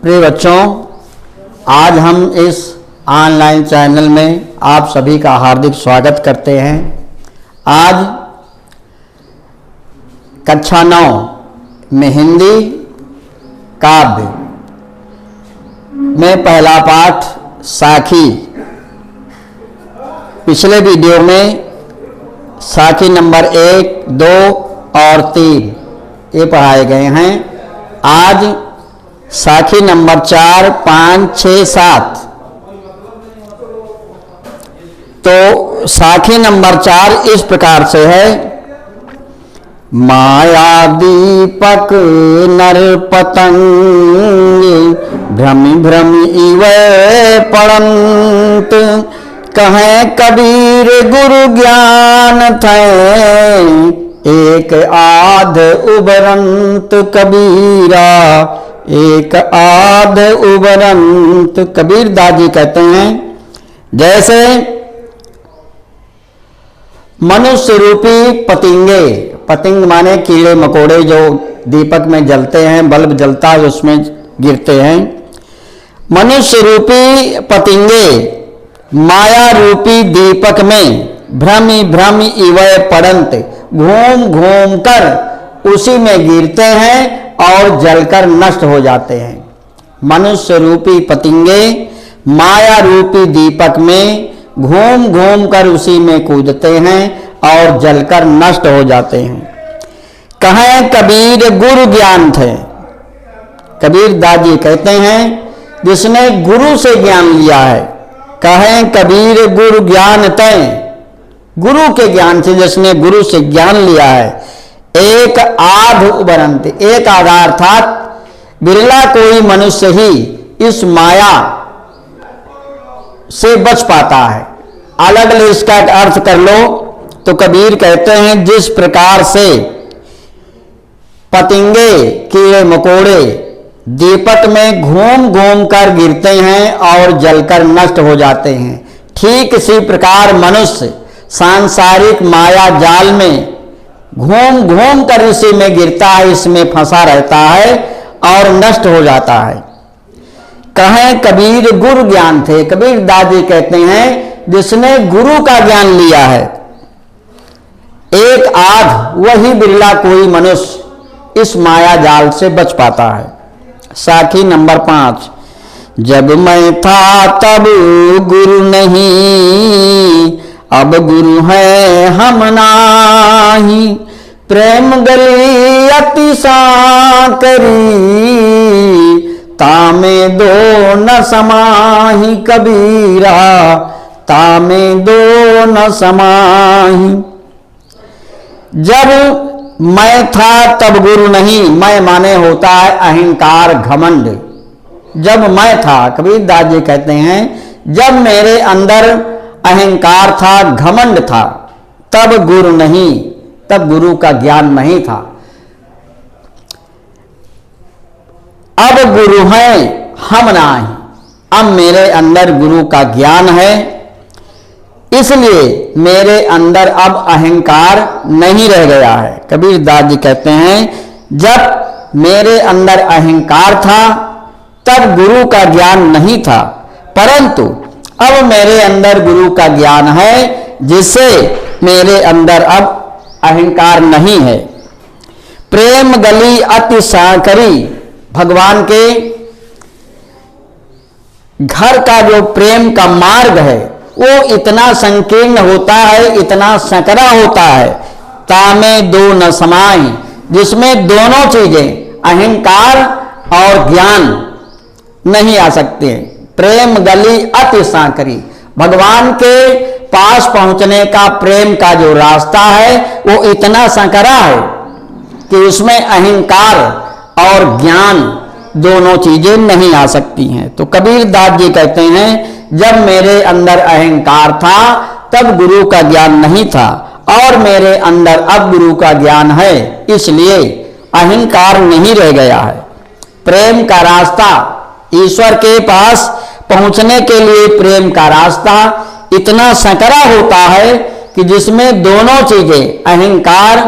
प्रिय बच्चों, आज हम इस ऑनलाइन चैनल में आप सभी का हार्दिक स्वागत करते हैं। आज कक्षा 9 में हिंदी काव्य में पहला पाठ साखी। पिछले वीडियो में साखी नंबर 1, 2 और 3 ये पढ़ाए गए हैं। आज साखी नंबर 4, 5, 6, 7। तो साखी नंबर 4 इस प्रकार से है। माया दीपक नर पतंग भ्रमि भ्रमि इव पड़ंत, कहें कबीर गुरु ज्ञान थे एक आध उबरंत कबीरा, एक आध उबरंत। कबीर दादी कहते हैं, जैसे मनुष्य रूपी पतिंगे, पतिंग माने कीड़े मकोड़े जो दीपक में जलते हैं, बल्ब जलता है उसमें गिरते हैं। मनुष्य रूपी पतिंगे माया रूपी दीपक में भ्रमि भ्रमि इवय पड़ंत, घूम घूम कर उसी में गिरते हैं और जलकर नष्ट हो जाते हैं। मनुष्य रूपी पतिंगे माया रूपी दीपक में घूम घूम कर उसी में कूदते हैं और जलकर नष्ट हो जाते हैं। कहें कबीर गुरु ज्ञान थे। कबीर दादी कहते हैं, जिसने गुरु से ज्ञान लिया है। कहें कबीर गुरु ज्ञान थे, गुरु के ज्ञान से, जिसने गुरु से ज्ञान लिया है। एक आध उबरंत, एक आधा अर्थात बिरला कोई मनुष्य ही इस माया से बच पाता है। अलग अलग इसका अर्थ कर लो तो कबीर कहते हैं, जिस प्रकार से पतिंगे कीड़े मकोड़े दीपक में घूम घूम कर गिरते हैं और जलकर नष्ट हो जाते हैं, ठीक इसी प्रकार मनुष्य सांसारिक माया जाल में घूम घूम कर इसी में गिरता है, इसमें फंसा रहता है और नष्ट हो जाता है। कहें कबीर गुरु ज्ञान थे। कबीर दादी कहते हैं, जिसने गुरु का ज्ञान लिया है। एक आध वही बिरला कोई मनुष्य इस माया जाल से बच पाता है। साखी नंबर 5। जब मैं था तब गुरु नहीं, अब गुरु है हम नाही, प्रेम गली अति साकरी, तामे दो न समाही कबीरा, तामे दो न समाही। जब मैं था तब गुरु नहीं। मैं माने होता है अहंकार घमंड। जब मैं था, कबीर दादी कहते हैं, जब मेरे अंदर अहंकार था, घमंड था, तब गुरु नहीं, तब गुरु का ज्ञान नहीं था। अब गुरु है हम नाही, अब मेरे अंदर गुरु का ज्ञान है, इसलिए मेरे अंदर अब अहंकार नहीं रह गया है। कबीर दादी कहते हैं, जब मेरे अंदर अहंकार था तब गुरु का ज्ञान नहीं था, परंतु अब मेरे अंदर गुरु का ज्ञान है, जिससे मेरे अंदर अब अहंकार नहीं है। प्रेम गली अति साकरी। भगवान के घर का जो प्रेम का मार्ग है वो इतना संकीर्ण होता है, इतना संकरा होता है। तामे दो न समाई, जिसमें दोनों चीजें अहंकार और ज्ञान नहीं आ सकते हैं। प्रेम गली अति सांकरी। भगवान के पास पहुंचने का प्रेम का जो रास्ता है वो इतना संकरा है कि उसमें अहंकार और ज्ञान दोनों चीजें नहीं आ सकती हैं। तो कबीर दास जी कहते हैं, जब मेरे अंदर अहंकार था तब गुरु का ज्ञान नहीं था, और मेरे अंदर अब गुरु का ज्ञान है, इसलिए अहंकार नहीं रह गया है। प्रेम का रास्ता, ईश्वर के पास पहुंचने के लिए प्रेम का रास्ता इतना संकरा होता है कि जिसमें दोनों चीजें अहंकार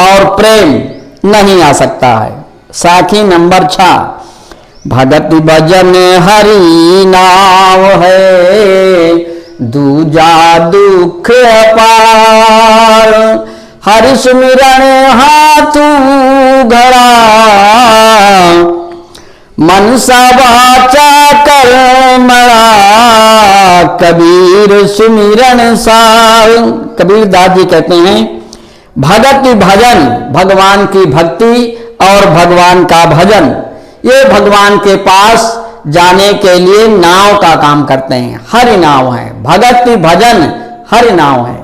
और प्रेम नहीं आ सकता है। साखी नंबर 6। भगति भजन हरि नाम है, दूजा दुख अपार। हरि सुमिरन हाथू घड़ा, मनसा वाचा कर्मणा। कबीर सुमिरन सार। कबीर दास जी कहते हैं भगति भजन, भगवान की भक्ति और भगवान का भजन, ये भगवान के पास जाने के लिए नाव का काम करते हैं। हरि नाव है, भगति भजन हरि नाव है।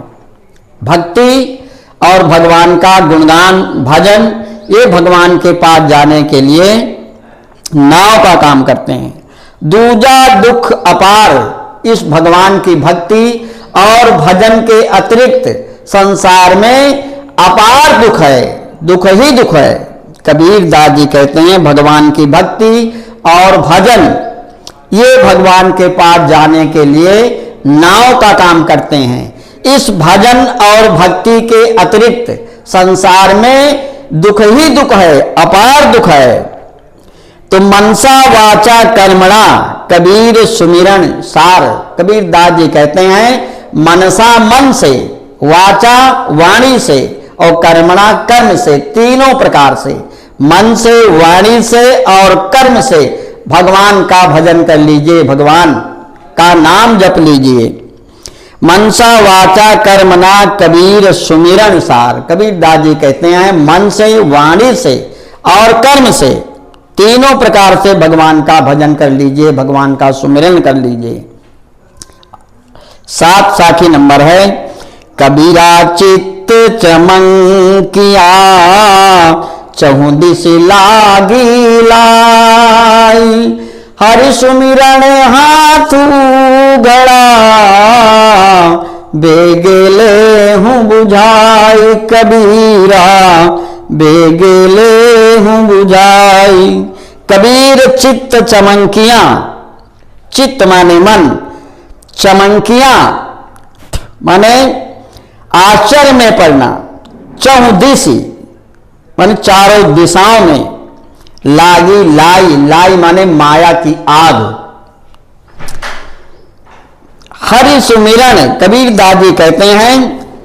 भक्ति और भगवान का गुणगान भजन, ये भगवान के पास जाने के लिए नाव का काम करते हैं। दूजा दुख अपार। इस भगवान की भक्ति और भजन के अतिरिक्त संसार में अपार दुख है, दुख ही दुख है। कबीर दास जी कहते हैं भगवान की भक्ति और भजन, ये भगवान के पास जाने के लिए नाव का काम करते हैं। इस भजन और भक्ति के अतिरिक्त संसार में दुख ही दुख है, अपार दुख है। तो मनसा वाचा कर्मणा कबीर सुमिरन सार। कबीर दास जी कहते हैं मनसा मन से, वाचा वाणी से और कर्मणा कर्म से, तीनों प्रकार से, मन से, वाणी से और कर्म से भगवान का भजन कर लीजिए, भगवान का नाम जप लीजिए। मनसा वाचा कर्मणा कबीर सुमिरन सार। कबीर दास जी कहते हैं मन से, वाणी से और कर्म से, तीनों प्रकार से भगवान का भजन कर लीजिए, भगवान का सुमिरन कर लीजिए। 7 साखी नंबर है। कबीरा चित्त चमंकिया, चहुं दिस लागी लाई। हरि सुमिरन हाथू घड़ा, बेगेले हूँ बुझाई। कबीरा बेगेले हूँ बुझाई। कबीर चित्त चमंकियां, चित्त माने मन, चमंकियां माने आश्चर्य में पड़ना। चहुदिशी माने चारों दिशाओं में। लागी लाई, लाई माने माया की आग। हरि सुमिरन, कबीर दास जी कहते हैं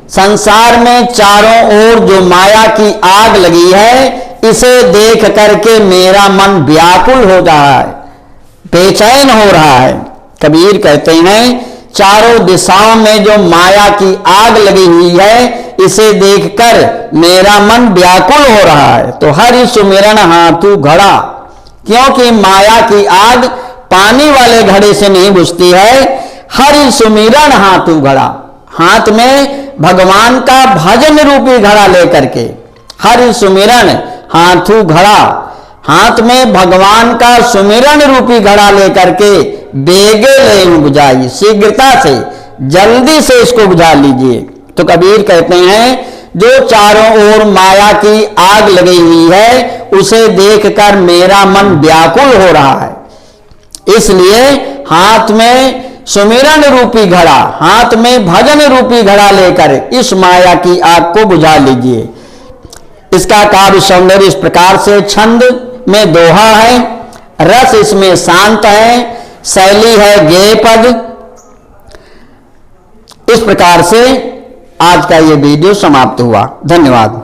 संसार में चारों ओर जो माया की आग लगी है, इसे देख करके मेरा मन व्याकुल हो रहा है, बेचैन हो रहा है। कबीर कहते हैं चारों दिशाओं में जो माया की आग लगी हुई है, इसे देखकर मेरा मन व्याकुल हो रहा है। तो हरि सुमिरन हाथू घड़ा, क्योंकि माया की आग पानी वाले घड़े से नहीं बुझती है। हरि सुमिरन हाथू घड़ा, हाथ में भगवान का भजन रूपी घड़ा लेकर के। हरि सुमिरन हाथू घड़ा, हाथ में भगवान का सुमिरन रूपी घड़ा लेकर के बेगे ले बुझाई, शीघ्रता से, जल्दी से इसको बुझा लीजिए। तो कबीर कहते हैं जो चारों ओर माया की आग लगी हुई है, उसे देखकर मेरा मन व्याकुल हो रहा है। इसलिए हाथ में सुमिरन रूपी घड़ा, हाथ में भजन रूपी घड़ा लेकर इस माया की आग को बुझा लीजिए। इसका काव्य सौंदर्य इस प्रकार से, छंद में दोहा है, रस इसमें शांत है, शैली है गेय पद। इस प्रकार से आज का ये वीडियो समाप्त हुआ। धन्यवाद।